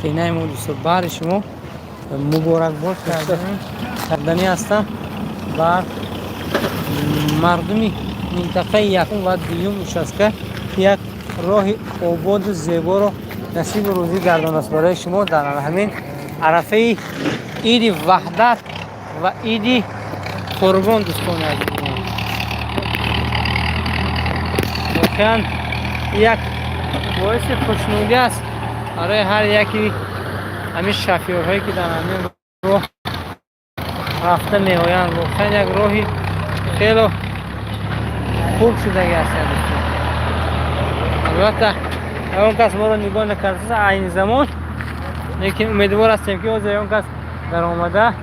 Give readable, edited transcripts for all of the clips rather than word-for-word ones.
سفینه ما دوستان بر شما مبارک باد کردنی هستم بر مردمی منطقه یکم و دوم نشسته یک راه آباد و زیبا رو نصیب روزی گردان است برای شما در همین عرفه عید وحدت و عید قربان دوستان عزیز. واقعا یک باعث خوشنودی است برای هر یکی همین شفیع‌هایی که در همین راه رفته می‌آیند. واقعا یک راهی خیلی خوب شده است. البته اون کس ما رو نگاه نکرده این زمان، لیکن امیدوار هستیم که از اون کس در آمده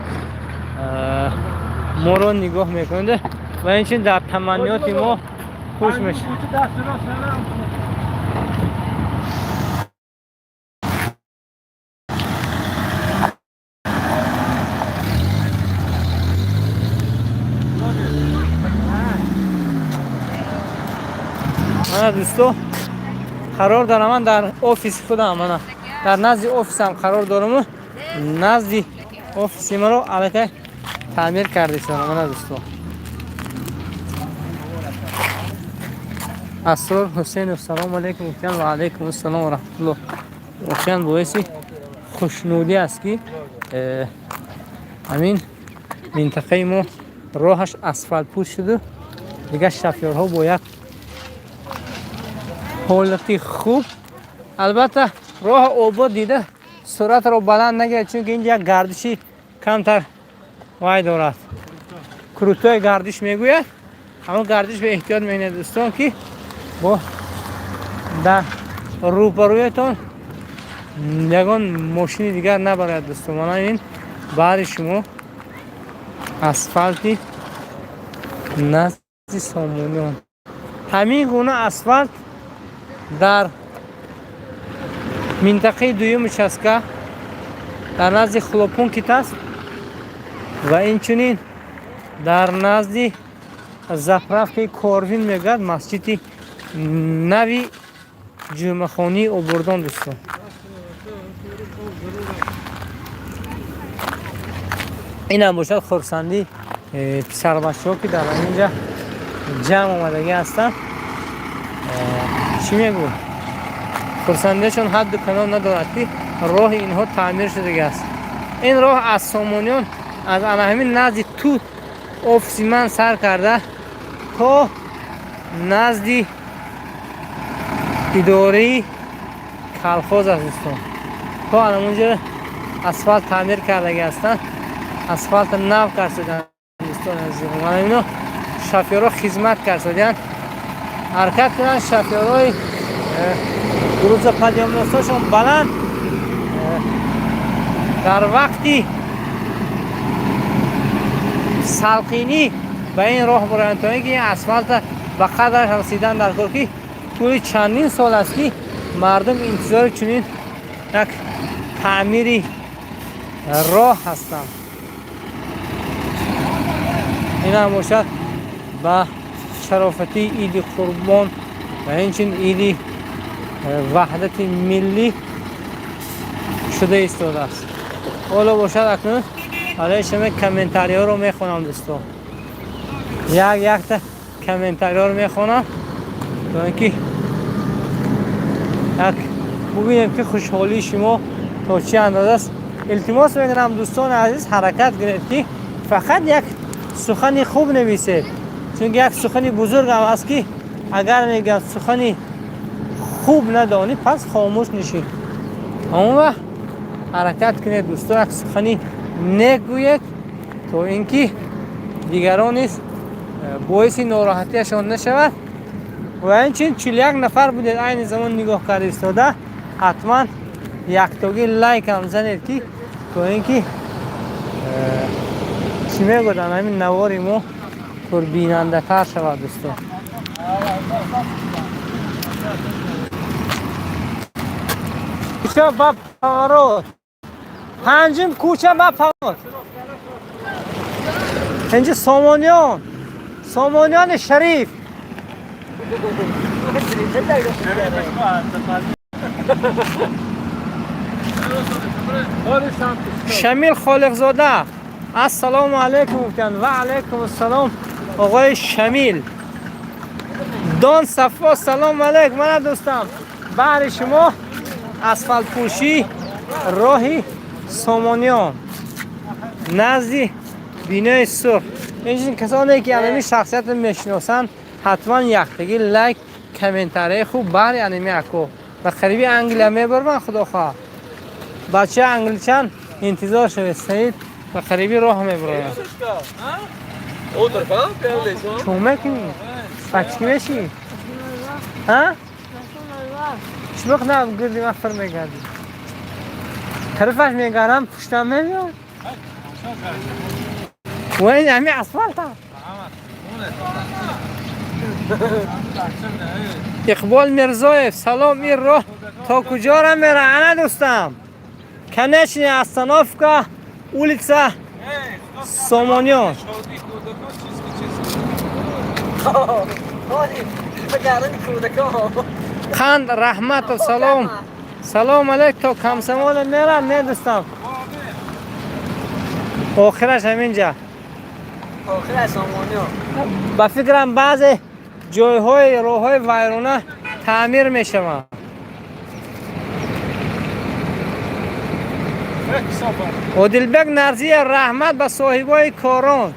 ما رو نگاه میکنه و اینچنین در تمنیات ما خوش میشه. من دوستو قرار دارم من در آفیس خودم، من در نزد آفیسم قرار دارم، نزد آفیس ما رو الکی تعمیر کرده شدم. من دوستو اسرار حسین السلام علیکم و علیکم السلام و رحمت الله. واقعا باعث خوشنودی است که همین منطقه ما راهش اسفالت پوش شده دیگه، شفیارها با یک حالتی خوب. البته راه آباد دیده سرعت رو بلند نگیرد چون که اینجا یک گردشی کمتر وای دارد، کروتای گردش میگوید. همون گردش به احتیاط می‌بینید دوستان که با در روبرویتون یگان ماشین دیگر نبرد دوستان. من این بعد شما اسفالتی نزد سامونیان، همین گونه اسفالت در منطقه دوم چسکا در نزد خلوپون کیت است و اینچنین در نزد زفرف که کاروین میگد مسجد نوی جمعه خانی آوردن دوستان. این هم باشد خورسندی پسر بچه ها که در اینجا جمع آمدگی هستن. چی میگو خورسندیشون حد و کنار ندارد که راه اینها تعمیر شده است. این راه از سامانیان از همین نزد تو آفیس من سر کرده تا نزد اداره کلخوز است دوستان. تا الان اونجا اسفالت تعمیر کرده هستند، اسفالت نو کرده دوستان عزیز. من اینو شفیارا خدمت کرده حرکت کنن، شفیارای گروز پدیامناساشون بلند در وقتی سلقینی به این راه برایند تا اینکه این اسفالت به قدر رسیدن در کار که طول چندین سال است که مردم انتظار چنین یک تعمیری راه هستند. این هم باشد به شرافتی عید قربان و اینچنین عید وحدت ملی شده ایستاده است. حالا باشد اکنون حالا شما کامنتاری ها رو میخونم دوستان، یک تا کامنتاری ها رو میخونم تا اینکه یک ببینیم که خوشحالی شما تا چه اندازه است. التماس میکنم دوستان عزیز حرکت کنید که فقط یک سخنی خوب نویسید، چون یک سخنی بزرگ هم است که اگر میگم سخنی خوب ندانی پس خاموش نشید. اما حرکت کنید دوستان یک سخنی نگوید تا اینکه دیگران نیز باعث ناراحتیشان نشود. و اینچنین 41 نفر بودید این زمان نگاه کرده ایستاده، حتما یک تاگی لایک هم زنید که تا اینکه چی میگودن همین نواری ما پر بیننده تر شود دوستان. کوچه با پارود، پنجم کوچه با پارود، اینجا سامانیان شریف. شمیل خالقزاده السلام علیکم گفتن. و علیکم السلام آقای شمیل. دان صفا سلام علیکم. من دوستم برای شما اسفالت پوشی راهی سامانیان نزدی بینای سرخ. این کسانی که انمی شخصیت میشناسن حتما یکتگی لایک کامنتاری خوب برای انمی اکو و قریبی انگلیه میبرم. خدا خواه بچه انگلیچن انتظار شوید سعید و قریبی راه میبرم. چومه کنی؟ بچه بشی؟ ها؟ چبق نه گردی مفر میگردی طرفش میگردم پشتم میبیم و این همی اسفالت هم اقبال مرزایف سلام. این راه تا کجا را میره انا دوستم؟ کنشنی استانوفکا اولیتسا سامانیان. خند رحمت و سلام. سلام علیک تا کمسمال میره نه دوستم؟ آخرش همینجا آخر سامانیان. با فکرم بعضی جایهای راههای ویرانه تعمیر میشوند. عادلبک نرزی رحمت به صاحبای کاران.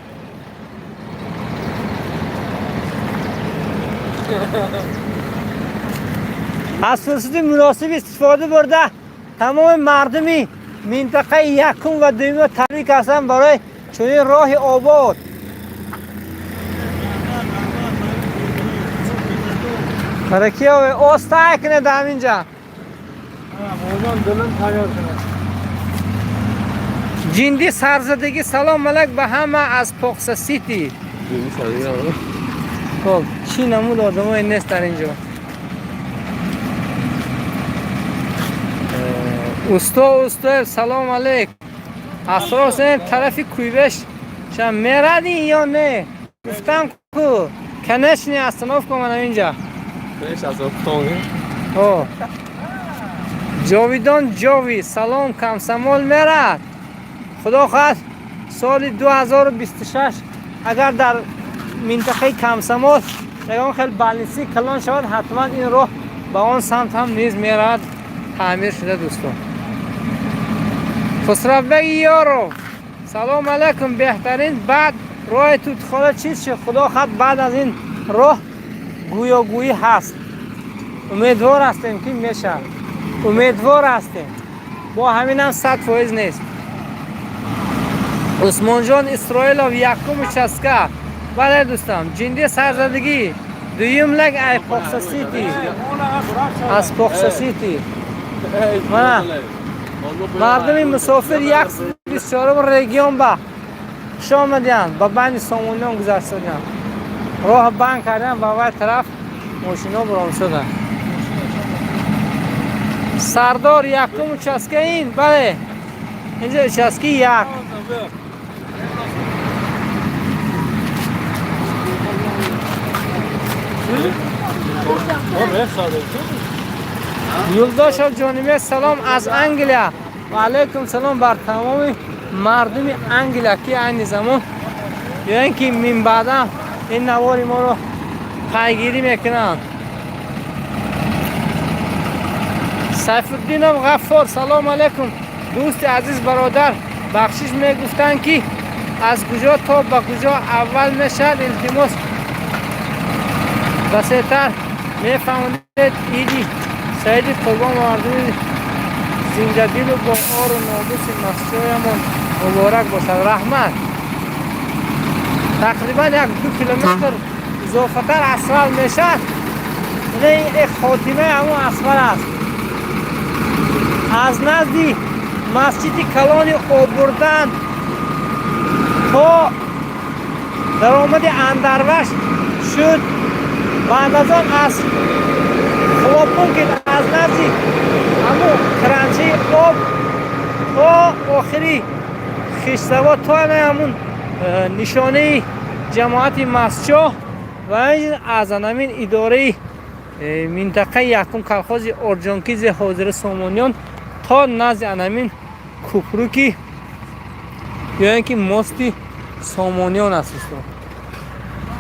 از فرصت مناسب استفاده برده تمام مردمی منطقه یکم و دوم تبریک هستم برای چنین راه آباد. برکی آسته کنه در اینجا جندی سرزدگی سلام علیک به همه از پاکسا سیتی. خب چی نمود آدم های نیست در اینجا؟ استا سلام علیک. اسراس طرفی کویبش شم میردی یا نه؟ گفتم کو کنشنی استناف کنم اینجا. کنش از افتانه جاویدان جاوی سلام کمسمال میرد. خدا خواست سال 2026 اگر در منطقه کمسمال رگان خیلی بالنسی کلان شود حتما این راه با آن سمت هم نیز میرد تعمیر شده دوستان. خسرو بگی یارو سلام علیکم. بهترین بعد راه توتخاله چیز شد؟ خدا خواست بعد از این راه گویاگویی هست. امیدوار هستیم که میشه. امیدوار هستیم. با همین هم 100% نیست. عثمان جان اسرائیل و یکم چسکه. بله دوستم جندی سرزدگی دویم لگ ای پاکسا سیتی از پاکسا سیتی. مردم مسافر 124 رگیون با شام دیدن با بند سامانیان گذشتن راه بند کردن و وای طرف ماشینا برام شدن. سردار یکم چسکه این. بله اینجا چسکی یک. یلداش جانبه سلام از انگلیا و علیکم سلام بر تمام مردم انگلیا که این زمان یعنی که من بعدا این نواری ما رو پیگیری میکنن. سیف الدین غفار سلام علیکم. دوست عزیز برادر بخشش میگفتن که از کجا تا به کجا اول میشد التماس بسیتر میفهمید. ایدی سعید قربان مردم زنجبیل و با آر و ناموس مسجدمون مبارک باشد. رحمت تقریبا 1-2 کیلومتر اضافه تر اسفل میشد. این خاتمه همون اسفل است. از نزدی مسجد کلان آبردن تا در آمد اندروش شد. بعد از آن از خوابون که از نزدیک همون کرنچه آب تا آخری خشتوا تا همون نشانه جماعت مسجد و از همین اداره منطقه یکم کلخاز ارجانکیز حاضر سامانیان تا نزد همین کوپروکی یا اینکه ماستی سامانیان است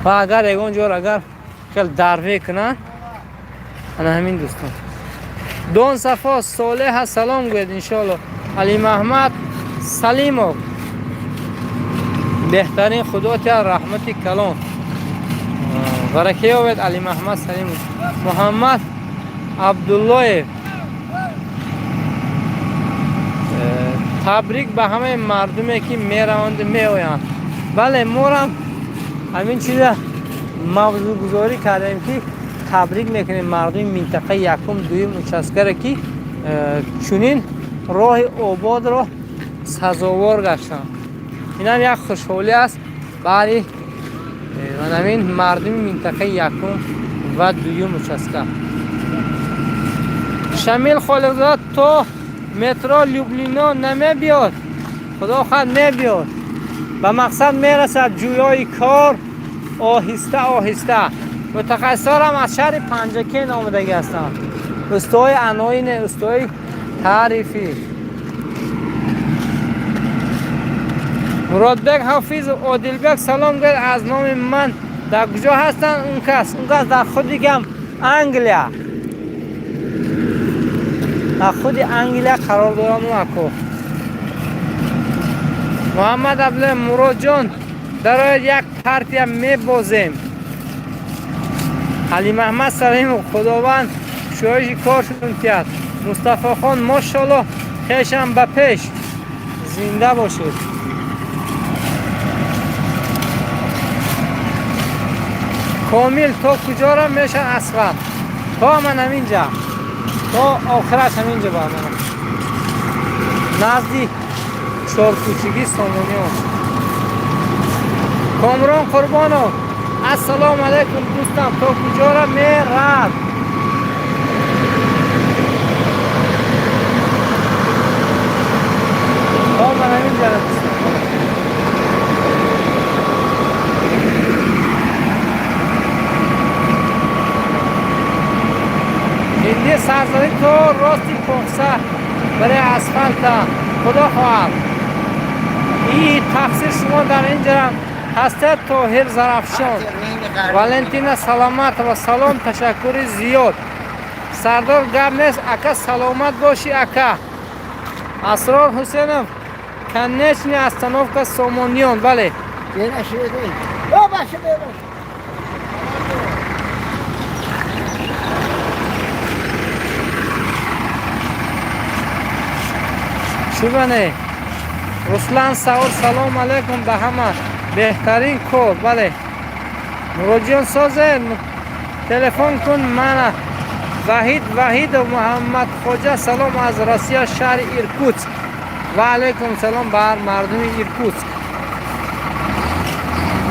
و اگر اونجا اگر خیلی دروی کنن انا همین دوستان دون صفا صالح سلام گوید انشالله علی محمد سلیمو بهترین خدا تا رحمت کلان برکه یابد علی محمد سلیمو محمد عبدالله تبریک به همه مردمی که میروند میآیند. بله مورم همین چیزا موضوع گذاری کردیم که تبریک میکنیم مردم منطقه یکم دویم مچسکر که چونین راه آباد را سزاوار گشتن. این هم یک خوشحالی است برای همین مردم منطقه یکم و دویم مچسکر. شمیل خالقزاد تو مترو لیوبلینا نمی بیاد خدا خواهد می بیاد به مقصد میرسد جویای کار آهسته آهسته. متخصصان هم از شهر پنجکین آمدگی هستند استوای عناین استوای تعریفی. مرادبک حافظ و عادلبک سلام گرد از نام من در کجا هستند اون کس در خود دیگم انگلیا در خود انگلیا قرار دارم اون اکو. محمد عبدالله مراد جان در یک پارتی هم می بازیم. علی محمد سلیم و خداوند شویش کارشون کرد. مصطفی خان ماشاءالله خیشم به پیش زنده باشید. کامل تو کجا را میشن اصغر تا من همینجا تا آخرش همینجا با من نزدی چار کوچگی سامانیان. کامران قربانو السلام علیکم دوستم تو کجا را میرد؟ تا من همینجا را هندی سرزایی تو راستی پخسه برای اسفلت خدا خواهد. این تقصیر شما در اینجا هسته طاهر زرفشان والنتینا سلامت و سلام تشکر زیاد. سردار گم نیست اکا سلامت باشی اکا. اسرار حسینم کنیچنی استانوفکا سامانیان. بله شوبانه رسلان ساور سلام علیکم به همه بهترین کار. بله مراجعان سازه تلفن کن من وحید و محمد خوجه سلام از روسیه شهر ایرکوتسک. و علیکم سلام بر مردم ایرکوتسک.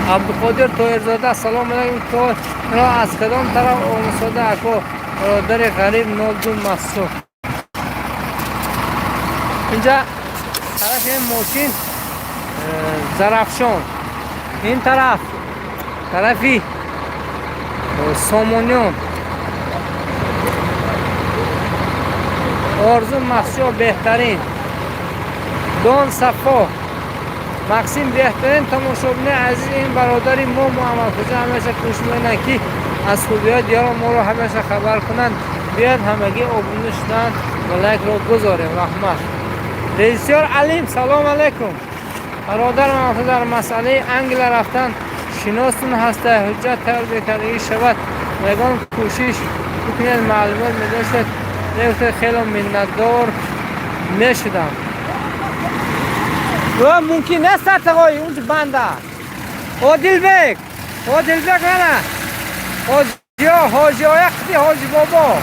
عبدالقادر طاهرزاده سلام علیکم تو را از کدام طرف آموزاده اکو برادر غریب نالدون مسعود. اینجا طرف این ماشین زرفشان این طرفی سامانیان آرزو محسوب بهترین دون صفا مقسیم بهترین تماشابین عزیز این برادری ما محمد خوجه همیشه کوشش که از خوبیات دیاران ما رو همیشه خبر کنند. بیاد همگی آبونه شدن و لایک رو گذاریم. رحمت رئیسیار علیم سلام علیکم. برادر من در مسئله انگل رفتن شناستون هسته حجت تر بکردگی شود میگم کوشش بکنید معلومات میداشتید دیگه خیلی منتدار میشدم و ممکن نیست تقایی اونجا بنده عادل بک نه حاجی آیختی حاجی بابا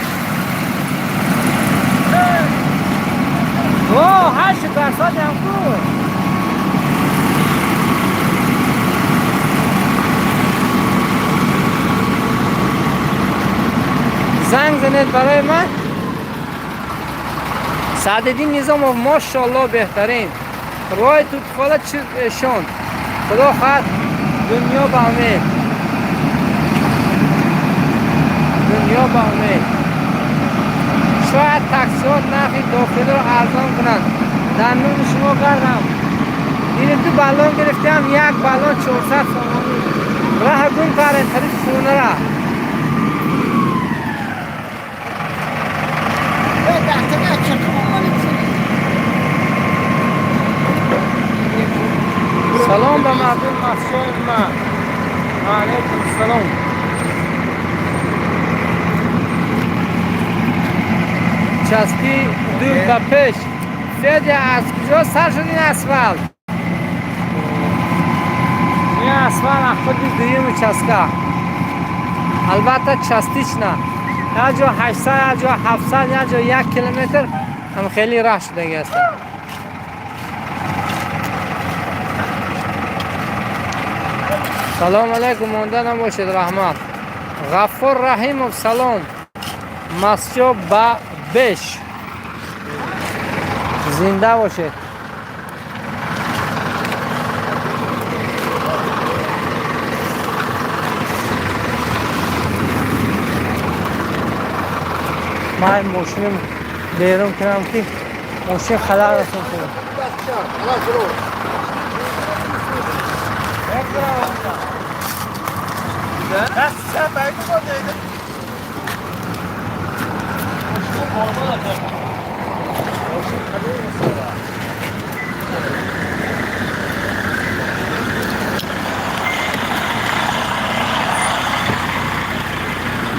واه 8% هم بود. زنگ زنید برای من. سعدالدین نظام ماشاءالله بهترین رای تو خالت شون خدا خواهد دنیا با امید شاید تاکسیات نرخ داخلی رو ارزان کنند در نون شما کردم. این تو بالون گرفتم، یک بالون 400 سامانی. راه گم کردن خرید خونه را. سلام به مردم مسئول ما. علیکم سلام. چسبی دور به پیش. فیدی از کجا سر شد این اسفل؟ این اسفل خود دویم چسکه. البته چستیش نه. یا جا 800 یا جا 700 یا جا 1 کیلومتر هم خیلی راه شده است. سلام علیکم، مانده نباشید رحمت. غفور رحیم و سلام. مسجد با بش زنده باشید. من ماشین بیرون کنم که ماشین خلال رسون کنم.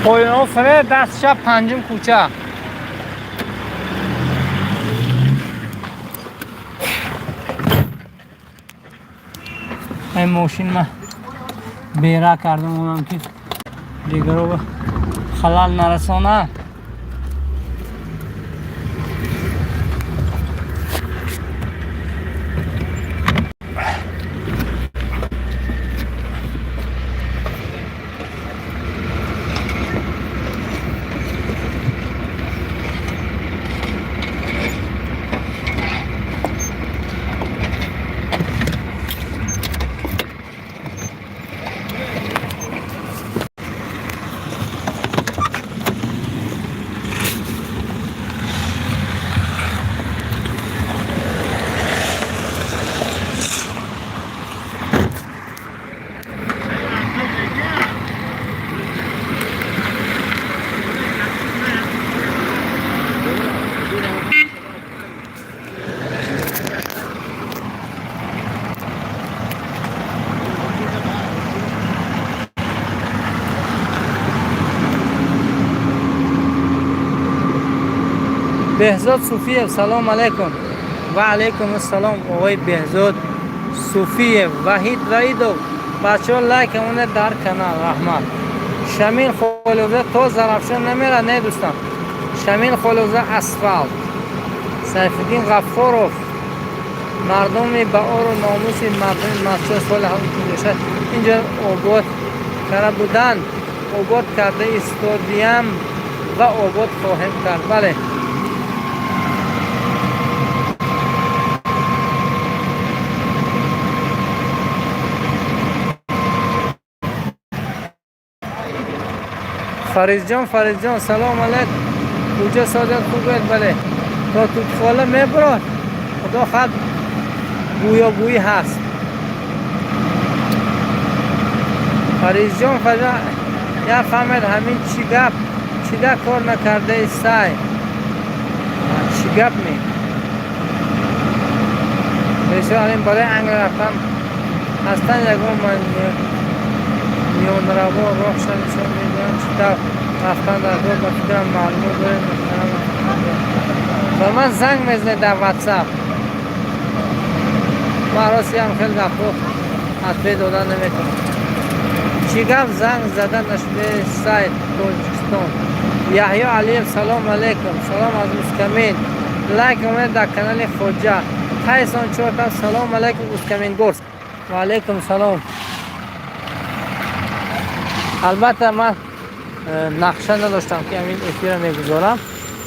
پایان فره دست شب پنجم کوچه. این ماشین من بیره کردم اونم که دیگر رو خلال نرسانه. بهزاد صوفیه سلام علیکم. و علیکم السلام آقای بهزاد صوفیه. وحید رایدو بچه ها لایک اونه در کانال رحمت. شمیل خلوزه تو زرفشان نمیره نه دوستان. شمیل خلوزه اسفالت. سیفالدین غفورов مردمی با اور و ناموسی مردم مسجد سال هم اینجا آباد کرده بودن، آباد کرده استادیم و آباد خواهیم کرد. بله فریز جان سلام علیکم. کجا صادق خوبه؟ بله تا تو خاله میبرد خدا خد گویا گویی هست. فریز جان یا فهمید همین چی گپ چی ده کار نکرده ای سای چی گپ می بسیار این برای انگل رفتم هستن یکم من میون روا روشن چون میدونم چی تا رفتن در دو بکیدم معلومه بریم و من زنگ میزنه در واتساپ مراسی هم خیلی گفت حتفه دادن نمیکنم. چی گفت زنگ زدن نشده سایت توجستان. یحیی علیه سلام علیکم. سلام از مسکمین. لایک اومد در کانال خوجه تایسان چوتا. سلام علیکم مسکمین گرس. و علیکم سلام. البته من نقشه نداشتم که همین افیر رو میگذارم.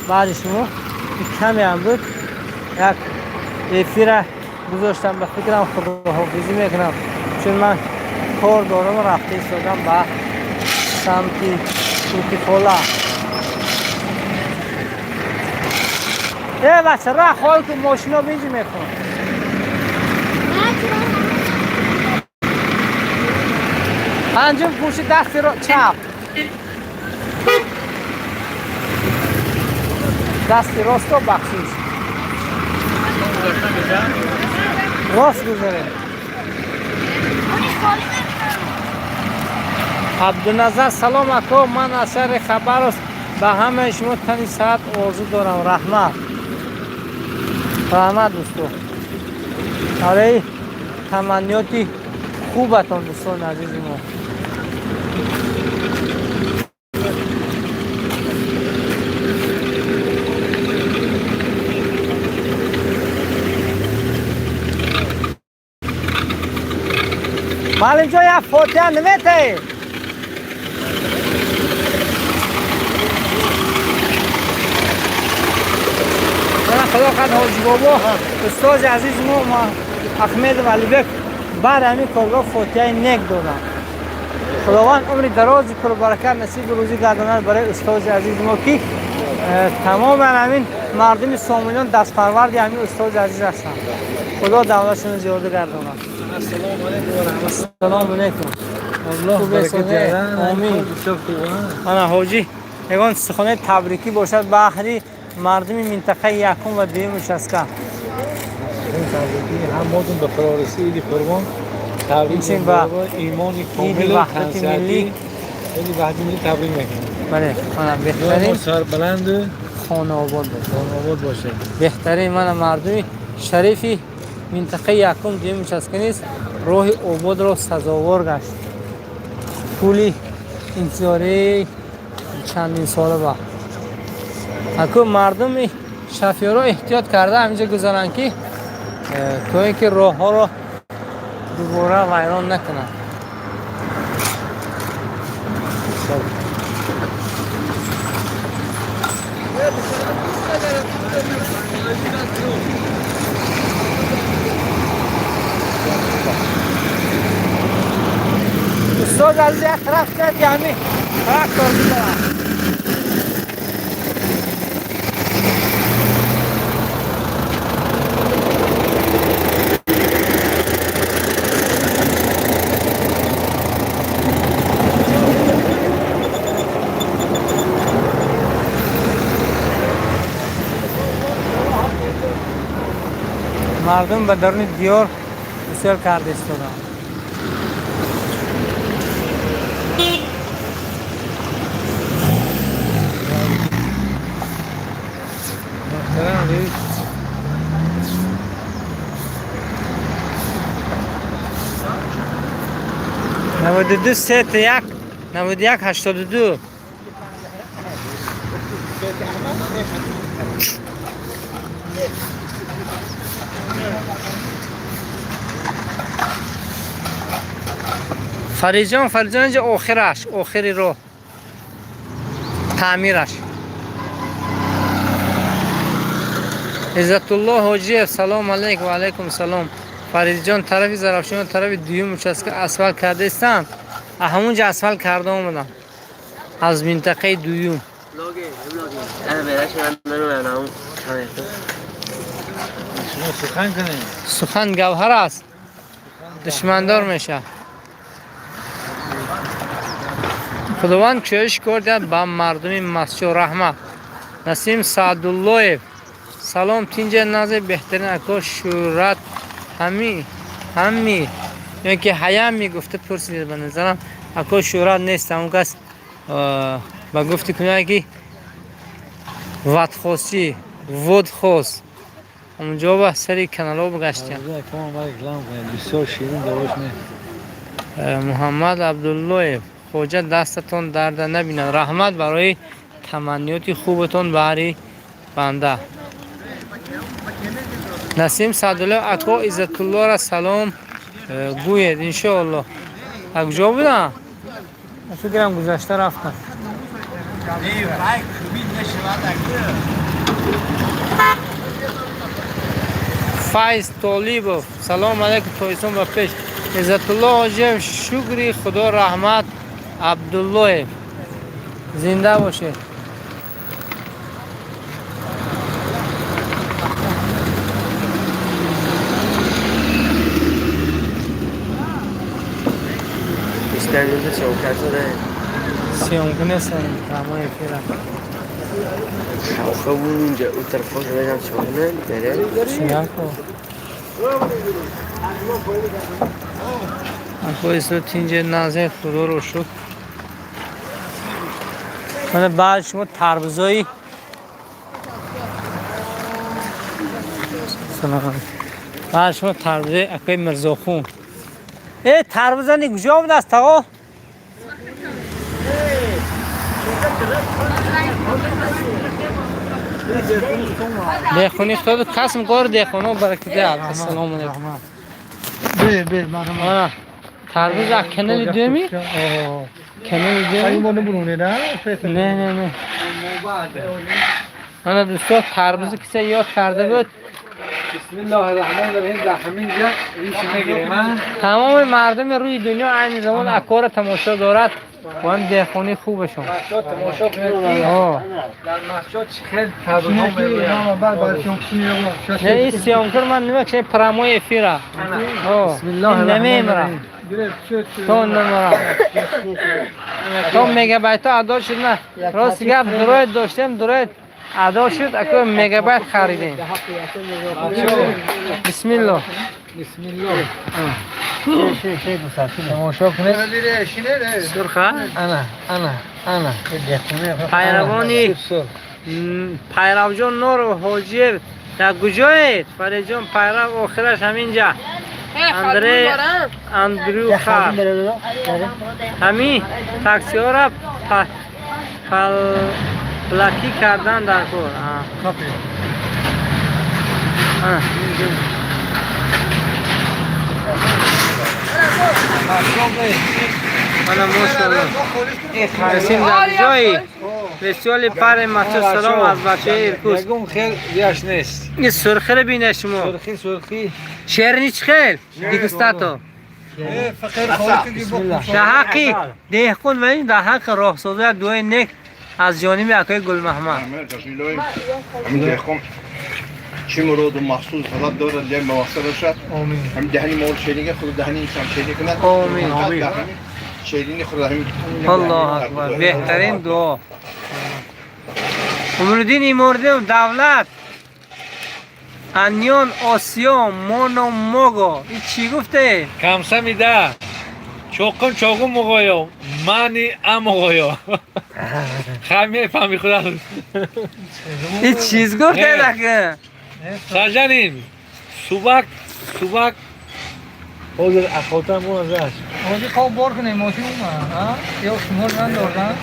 بعد شما کمی هم بود یک افیر گذاشتم به فکرم خداحافظی میکنم چون من کار دارم و رفته ایستادم به سمت توتیفولا. یه بچه راه خواهی که ماشینا بینجی میکن پنجم پوشی دستی رو چپ دستی راست رو بخشیش راست گذاره عبدالنظر سلام اکو من از شهر خبر است به همه شما تنی ساعت آرزو دارم رحمت دوستو آره تمنیاتی خوبتان دوستان عزیز ما مال اینجا یک فوتیان نمیته خدا قد حاجی بابا استاد عزیز ما احمد ولیبک بعد همین کارگاه فوتیه نیک دادم خداوند عمر درازی کل برکت نصیب روزی گرداند برای استاد عزیز ما که تمام همین مردم سامانیان دست پرورد همین استاد عزیز هستند خدا دعوتشون زیاده گرداند السلام علیکم و رحمت السلام علیکم الله برکت جهان آمین انا حاجی یگان سخنه تبریکی باشد به اهل مردم منطقه یکم و دویم شسکه این تبریکی هممون به فرارسی ایدی قربان تبریک با ایمانی کامل ایدی وحدت ملی ایدی وحدت ملی تبریک میکنم بله من بهترین سر بلند خانه آباد باشه آباد باشه بهترین من مردمی شریفی منطقه یکم دویم شسکه نیست روح آباد را سزاوار گشت پولی انتظاری چندین ساله بعد اکو مردم شفیارا احتیاط کرده همینجا گذارن که تو اینکه راه ها رو دوباره ویران نکنن استاد از یک طرف کرد یعنی تراکتور میدارن مردم به درون دیار بسیار کرده استادن نود دو سه تا یک 91 82 فریجان اینجا آخری رو تعمیرش عزت الله حاجی سلام علیکم و علیکم سلام فریجان طرف زرافشان طرف دویم که اسفل کرده استم همونجا اسفل کرده اومدم از منطقه دویم سخن کنیم سخن گوهر است دشمندار میشه خداوند کوشش کرده با مردم مسجد رحمت نسیم سعدالله سلام تینجا نازه بهترین اکو شورت همی یعنی که حیا میگفته پرسید به نظرم اکو شورت نیست اون کس با گفتی کنه که ودخواستی ودخواست اونجا با سری کانالا بگشتیم بسیار شیرین دواش محمد عبدالله خوجه دستتون درد نبیند رحمت برای تمنیات خوبتون برای بنده نسیم سعدالله اکو عزت الله را سلام گوید انشاءالله اکجا بودم فکرم گذشته رفتم فایز طالیبوف سلام علیکم تویسون و پیش عزت الله حاجی شکری خدا رحمت عبدالله زنده باشه بیشتر میده شوکت داره سیام کنه سن تمام پیرا شوخه بود اونجا اون طرف رو بگم چونه بره چیکار کو اكو اسو تینجه نازه خدا رو شد من بعد شما تربزایی سلام بعد شما تربزایی اکوی مرزاخون تربزانی کجا آمده است آقا دیخونی خود قسم کار دیخونو برکته علیکم سلام علیکم بر آره تربوز از کنل دومی؟ کنل دومی؟ ما نبرونه نه؟ نه آره دوستا تربوز کسی یاد کرده بود بسم الله الرحمن الرحیم در همین جا ریش نگیریم تمام مردم روی دنیا این زمان اکار تماشا دارد و هم دیخونی خوبشون محشاد تماشا کنید در محشاد خیلی تبرنامه نه این سیامکر من نمیم که پراموی افیره بسم الله الرحمن الرحیم تو نمیرم تو میگابایت ادا شد نه راست گفت دروید داشتیم دروید ادا شد اکو میگابایت خریدیم بسم الله بسم الله تماشا کنید سرخه انا پیروانی پیرو جان نور و حاجی در کجایید فرید جان پیرو آخرش همینجا اندرو خر همین تاکسی ها را پلاکی کردن در کور من ماشاءالله رسیم در جایی بسیاری پر مچه سلام از بچه ایرکوز نگم خیلی دیاش نیست این سرخه رو بینه شما سرخی شیرنی چه خیل دیگستاتو فقیر خواهد در حقی دهقون و این در حق راه سازه دوی نک از جانب اکای گل محمد همین دهقان چی مراد و محصول طلب داره جای موثر شد آمین همین دهنی مول شیرینگ خود دهنی انسان شیرینگ کنه آمین شیرینگ خود همین الله اکبر بهترین دعا عمرالدین ایمرده و دولت انیان آسیا مانو مگا این چی گفته؟ کمسه میده چاقم مقایا منی ام مقایا خمی فهمی خدا این چیز گفته دکه سرجانیم سوبک حاضر اخواتم اون ازش حاجی خواب بار کنه ماشین اومد یا شمار من داردن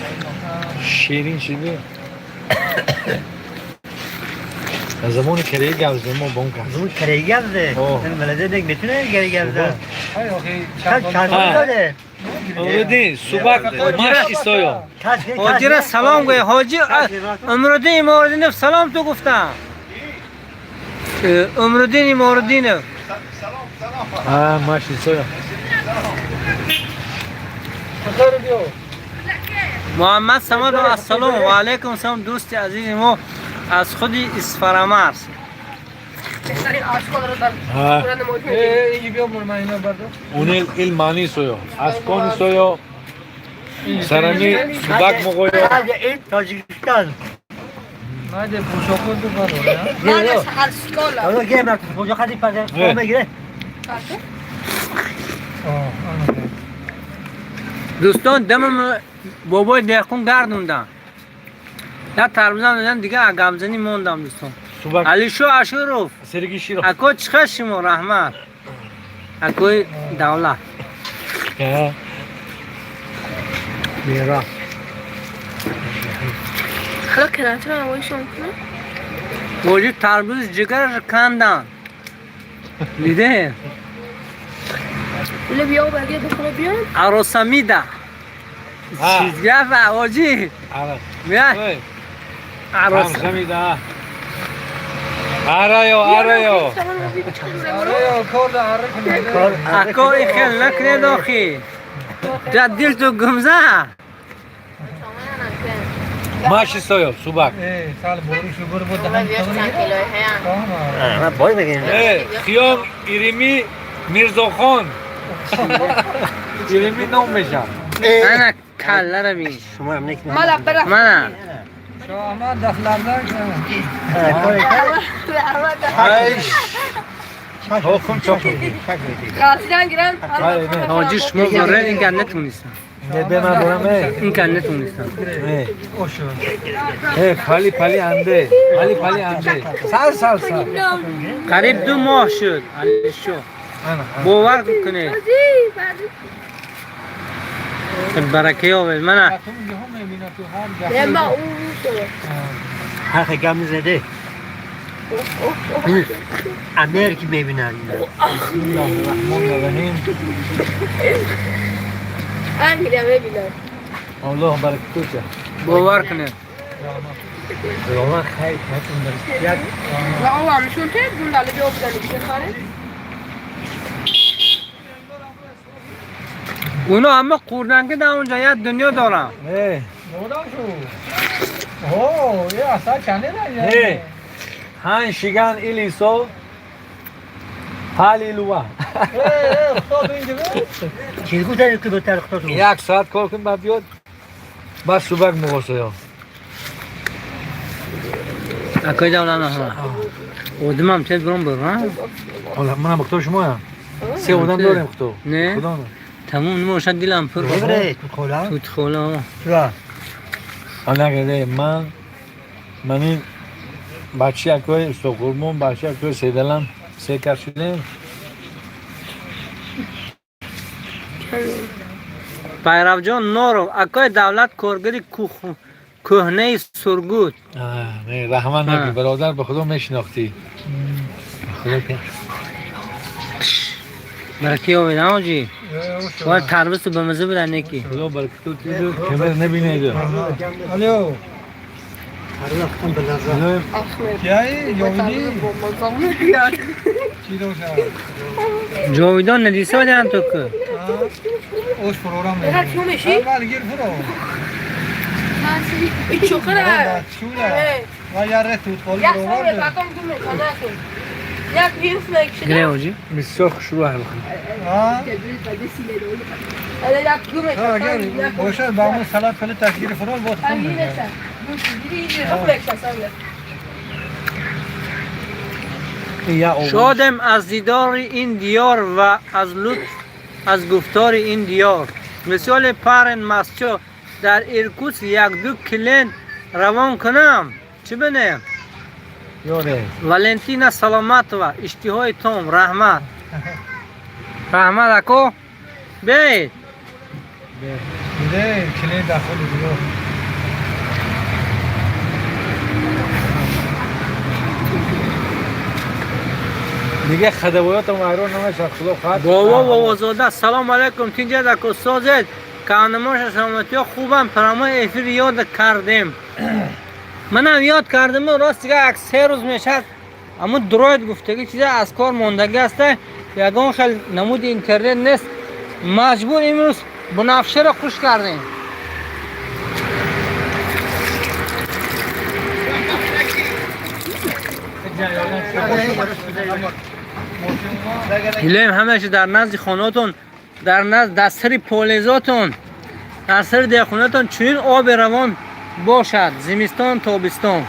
شیرین شده از زمان کره گوزده ما بام کرد زود کری گرده این بلده دیگه میتونه کری گرده های آخی چند داده امرودین سوبک ماش ایسایا حاجی را سلام گوی حاجی عمرالدین ایماردین سلام تو گفتم عمرالدین ایماردین ماش ایسایا محمد سمد و السلام و علیکم السلام دوست عزیز ما از خودی اسفرامرز اینی بیا من اینا بردو اون ایل مانی سویا از کون سویا سرمی سوبک مقایا این تاجیکستان ماده پوشاکو تو بردو گیرو حالا گیر مرد کجا خدی پده قومه گیره دوستان دمم بابای دهقون گردوندن یا تربوزم دادن دیگه گمزنی موندم دوستان سوبک علی شو اشروف سرگی شیرا اکو چخه شما رحمت اکوی دولت بیرا حالا کراتر هوایشون کنه وجود تربوز جگر کندن دیده ولی بیا و بقیه بخوره بیان عروسا میده چیز گفت آجی بیا عروس خمیده آرایو آره یا کار داره کنه اکو این خیل نکنه داخی جد دل تو گمزه ماشی سویا سوبک سال بروشو برو بود دهن من بای بگیم خیام ایرمی میرزاخان علمی نام میشم انا کله رو بین شما هم نکنید. ما لبرا من شما دخلردار کنم. ایش حکم چاپی خاصیان گرم حاجی شما برای این کنه تونستم به من برم این کنه تونستم پلی پلی انده پلی پلی انده سر قریب 2 ماه شد علی شو باور کنه برکه آوید من تو میگه هم میبینه تو هر ما اون حرف گم زده. امریکی میبینن. انگلیه ببینم الله برکت چه باور کنه روان خیلی هستم در و او همشون که گنداله بیا بزنی بیشه خاره اونا همه قوردنگه در اونجا یه دنیا دارم نورا شو اوه یه اصلا کنه هی هان شیگان ایلیسو حالی لوا خدا اینجا چیز گوته که بهتر خودتون. 1 ساعت کار کنیم بعد بیاد بس صبح موقع یا اکای دولانه ها اودم هم چند برام برم حالا منم بختو شما هم 3 آدم داریم بختو نه خدا نه تموم نموشد دیلم پر ببره تو خولا. توت خولا چرا؟ حالا که من این بچه اکوی استوکولمون بچه اکوی سیدلم 3 کار شدیم پیرو جان نورو اکای دولت کارگری کهنه سرگوت نه رحمان نبی برادر به خدا میشناختی خدا که برکی آوید آجی باید تربیت به مزه بدن نکی خدا برکت تو کمر نبینید الو هر وقتم به نظر. کیایی یومینی چی روشن جاویدان ندیسه بدن تو که اوش پروگرام بخیر چون میشی؟ اول گیر برو این چوخره چونه و یه ره توت خالی یک رو سال برده بکم تو میکنه یک هیلف میکشیدم گره آجی بسیار خوشروح بخیر ها اله یک گو اگر میکنه باشه با همون سلات پلی تشکیل فرال باید خون این بشه است دیدی رفت میکشم شادم از دیدار این دیار و از لطف از گفتار این دیار مثال پرن مسچو در ایرکوتسک 1-2 کلین روان کنم چی بنیم؟ یاره ولنتینا سلامت و اشتهای توم رحمت رحمت اکو بید میده کلی داخل دیگه دیگه خدمات مایرون نمیشه خدا خاطر بابا زاده سلام علیکم تینجا دکو سازد کانماش سلامتی خوبم پرامای افیر یاد کردیم منم یاد کردم راست دیگه 3 روز میشه اما دروید گفتگی چیزا از کار موندگی است یگان خیلی نمود اینترنت نیست مجبور امروز بنفشه رو خوش کردیم هیلیم همش در نزد خاناتون در نزد دستری پولیزاتون در سر دیخونتون چنین آب روان باشد زمستان تابستان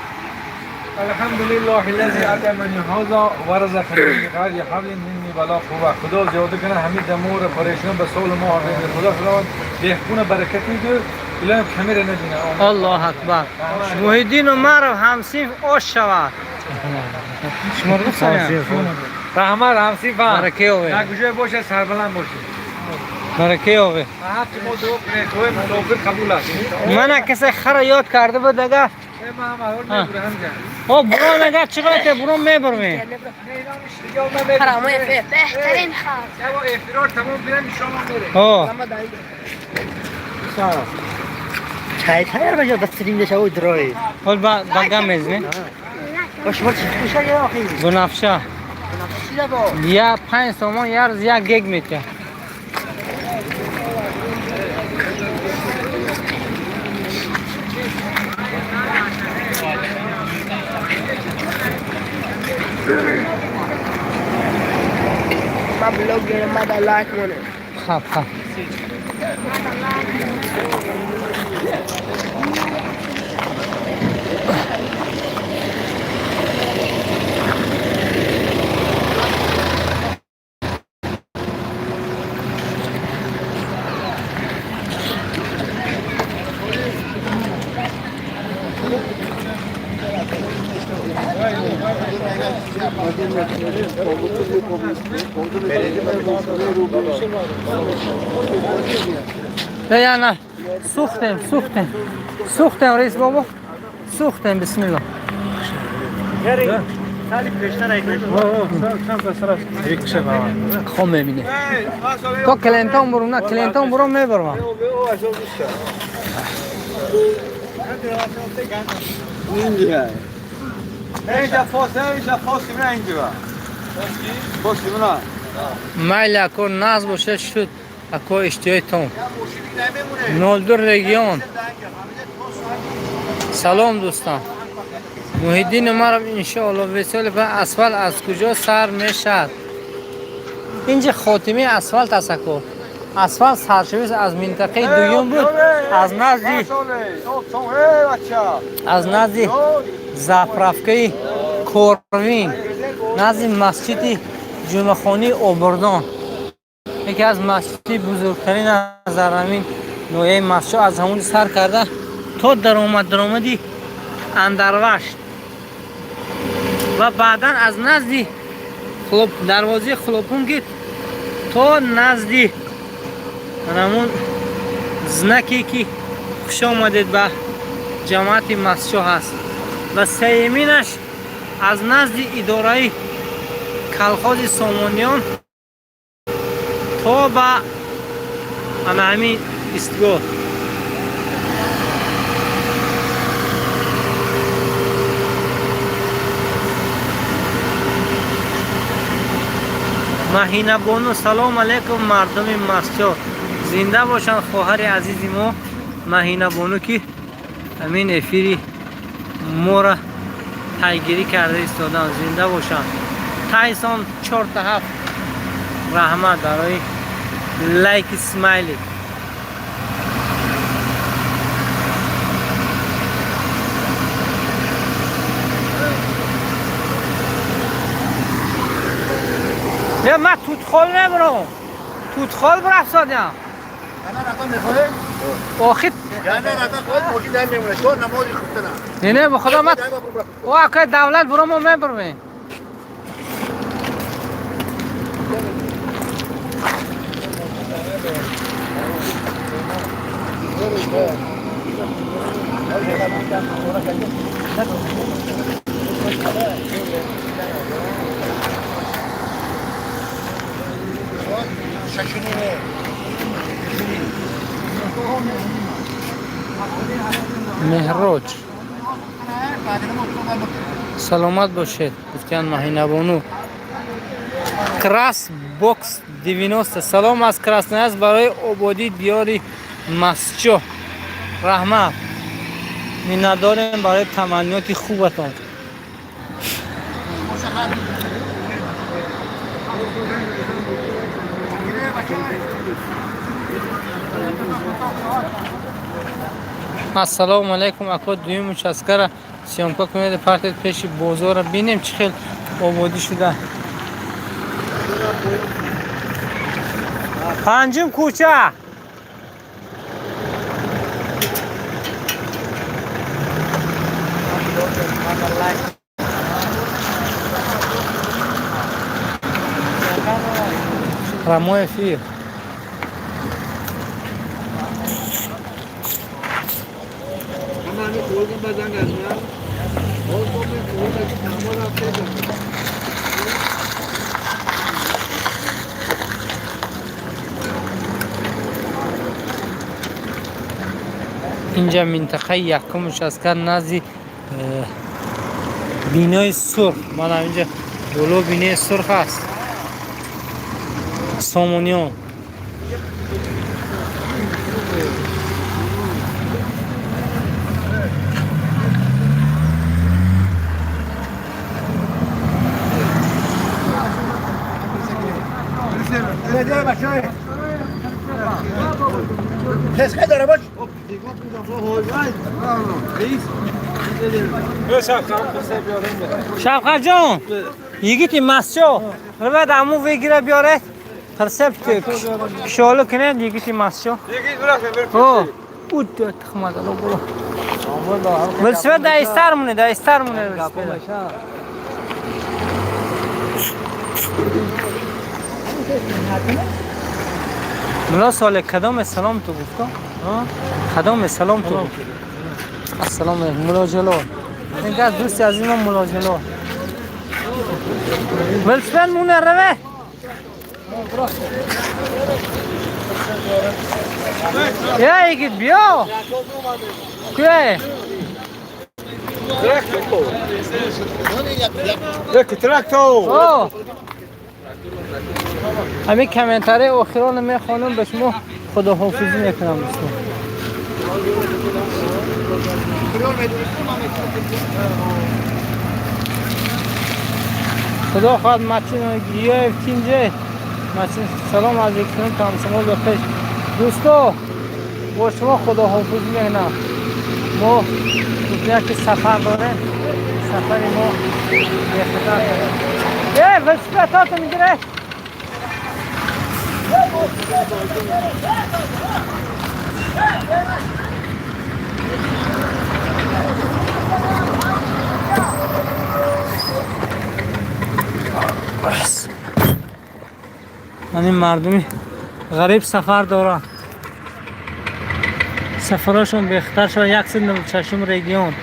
الحمد لله الذي اطعمني هذا ورزقني غير حول مني ولا قوه خدا زیاده کنه همین دمور پریشان به سال ما آورده خدا دهقون برکت میده الان کمر ندینه الله اکبر محیدین و مرو همسیف آش شود شما رو بسرین رحمت همسی فهم برکه آوه نگوشه باشه سربلند باشه برکه آوه هفت ما دو کنه توی مسافر قبول است من کسی خر یاد کرده بود دیگه ما هم نمیبره همجا او برو نگه چقدر که برو میبرمه حرامای بهترین خاص یا افترار تمام بیرن انشاءالله میره ها چای تایر بجا دسترین دشه او درای. حال بگم میزنی باش باش میشه یا آخی. بنفشه چیزا با. یا 5 تومان یه روز 1 گیگ میشه من بلاگ گیرم بعد لایک کنه. خب خب یا نه سوختیم رئیس بابا سوختیم بسم الله خب میبینی تو کلینتون برو نه کلینتون برو میبرم اینجا فاصله اینجا میل اکو ناز باشه شد اکو اشتیای تون نولدور رگیون سلام دوستان محیدین ما را انشاءالله وصل به اسفل از کجا سر میشد اینجا خاتمه اسفالت است اکو اسفالت سرشویز از منطقه دویم بود از نزدی زفرفکه کوروین نزد مسجد جمعه خانی اوبردان یکی از مسجد بزرگترین از زمین نوعه مسجد از همون سر کرده تا درآمدی اندروشت و بعدا از نزدی دروازه خلوپون گید تا نزدی همون زنکی که خوش آمدید به جماعت مسجد هست و سیمینش از نزد اداره کلخاز سامانیان تا به همین ایستگاه مهینه بانو سلام علیکم مردم مسجد زنده باشن خواهر عزیز ما مهینه بانو که همین افیری ما را تایگیری کرده ایستادن زنده باشن تایسان 4 تا 7 رحمت برای لایک اسمایلی نه من توتخال نبرم توتخال برم سادیم آخی نه بخدا من واقعا دولت برام ما میبرم مهراج سلامت باشید گفتن مهینه بانو کراس بوکس 90 سلام از کراسنیاز برای آبادی دیاری مسجد رحمت می‌نداریم برای تمنیات خوبتان السلام علیکم اکو دویم متشکر سیامکا کنید پرتید پیش بازار بینیم چه خیلی آبادی شده پنجم کوچه رموی فیر اینجا منطقه یکمش از کن نزدی بینای سرخ من اینجا دولو بینای سرخ هست سامونیان تسخه داره باش شفقت جان یگیتی مسچو رو بعد امو بگیره بیاره پرسپ شالو کنه یگیتی مسچو او تخمه دلو برو ولسفه دایستر مونه ملا سال کدام سلام تو گفتا؟ کدام سلام تو گفت؟ السلام علیکم ملا جلال اینکه از دوستی عزیزم ملا جلال ولسفن مونه روه یا ایگید بیا که ترکتو همین کامنتاره اخیران میخوانم به شما خداحافظی میکنم دوستان خدا خواهد متین گیاه کینجه متین سلام علیکم تام شما بخیر دوستو با شما خداحافظی میکنم ما یک سفر داره سفر ما به خطر داره وسیلتاتو میگیره من این مردمی غریب سفر دارن سفراشون بهتر شد یک سند چشم ریگیون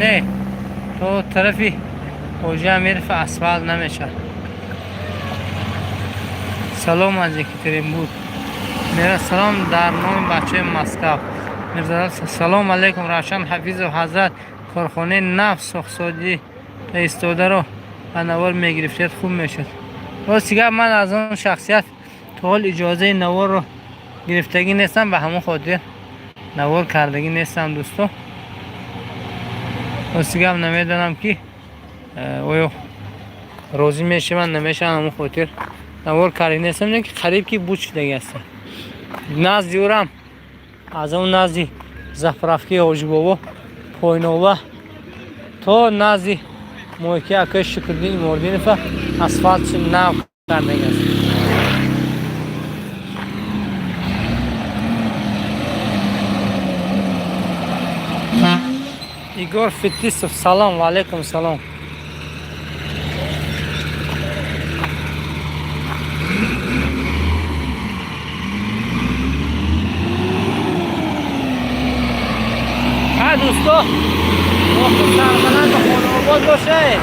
نه تو طرفی اوجه میرفت اسفالت نمیشه سلام از یکیترین بود میره سلام در نام بچه مسکو میرزا سلام علیکم روشن حفیظ و حضرت کارخانه نفت اقتصادی ایستاده رو نوار میگرفتید خوب میشد راستیگه من از اون شخصیت تو حال اجازه نوار رو گرفتگی نیستم به همون خاطر نوار کردگی نیستم دوستو راستیگه هم نمیدونم که اویو روزی میشه من نمیشه همون خاطر نوار کاری نیستم نه که قریب که بوچ دیگه است نزدی اورم از اون نزدی زفرافکی حاجی بابا پوینوه تو نزدی مویکی اکش شکردین موردین فا اسفالت نو کرده است ایگور فتیسوف سلام و علیکم سلام ها دوستو وقت سربلند خانه آباد باشه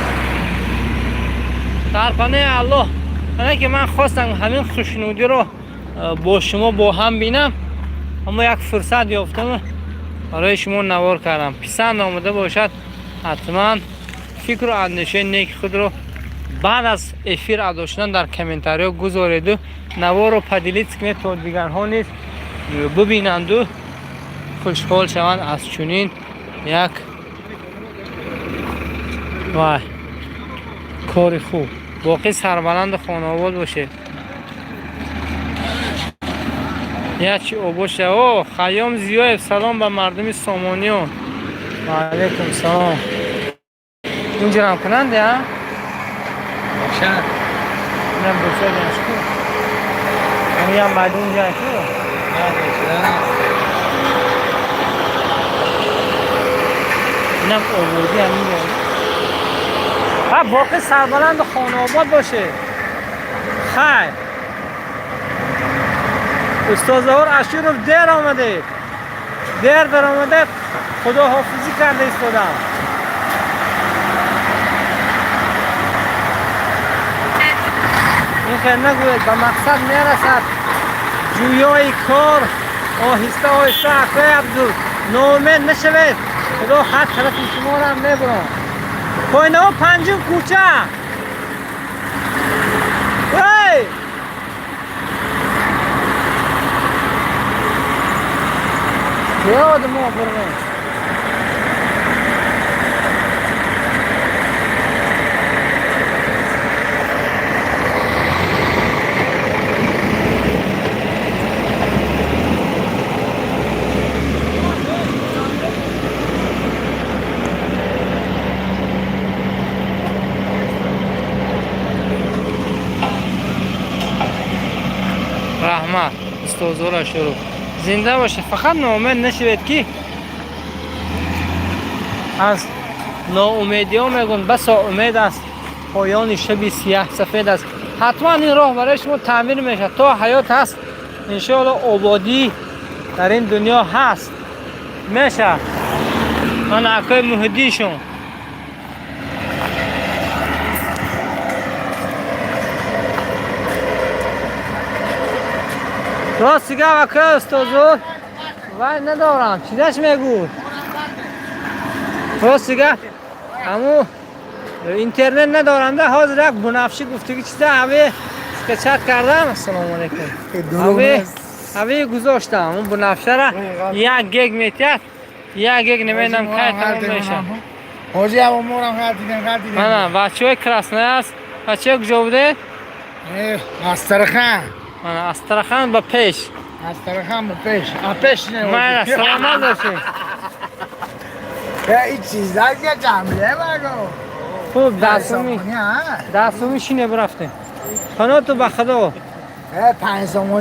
سرپنه الله اینه که من خواستم همین خوشنودی رو با شما با هم بینم اما یک فرصت یافتم برای شما نوار کردم پسند آمده باشد حتما فکر و اندیشه نیک خود رو بعد از افیر ادا شدن در کامنتاری ها گذارید و نوار رو پدیلیت کنید تا دیگرها نیز ببینند و خوشحال شوند از چنین یک وای کاری خوب باقی سربلند خانواده باشه یا چی او باشه او خیام زیاد سلام به مردم سامانیان و علیکم سلام اینجا هم کننده ها باشد اینم بسیار دانشکو همین هم بعد اونجا شو اینم آوردی همین ها باقی سربلند خانه آباد باشه. خیر استاد ظهور اشیرов دیر آمده، دیر در آمده، خدا حافظی کرده ایستادم. این خیلی نگوید به مقصد میرسد. جویای کار آهسته آهسته اخوه عبدال ناامید نشوید، خدا هر طرف شما را هم میبرم. پایینه ها پنجم کوچه وی یاد ما برمه رحمت استوزورا شروع زنده باشه. فقط ناامید نشوید که از ناامیدی ها میگن بس امید است پایان شب سیاه سفید است. حتما این راه برای شما تعمیر میشه تا حیات هست انشاءالله آبادی در این دنیا هست میشه. من اکای محدی شون راست گه وکه استازور وای ندارم چیزش میگو راست گه امو اینترنت ندارم ده حاضر یک بنفشی گفته که چیزه اوه سکچت کردم. السلام علیکم اوه گذاشتم اون بنفشه را 1 گیگ میتید 1 گیگ نمیدم که تمام میشه. حاجی هم مورم خردیدن نه بچه های کراسنه است. بچه های کجا بوده؟ استرخان استرخان با پیش استرخان به پیش نه من سلامت باشی. این چیزا که جمله بگو خوب دستومی شینه برفته خانه تو بخدا 5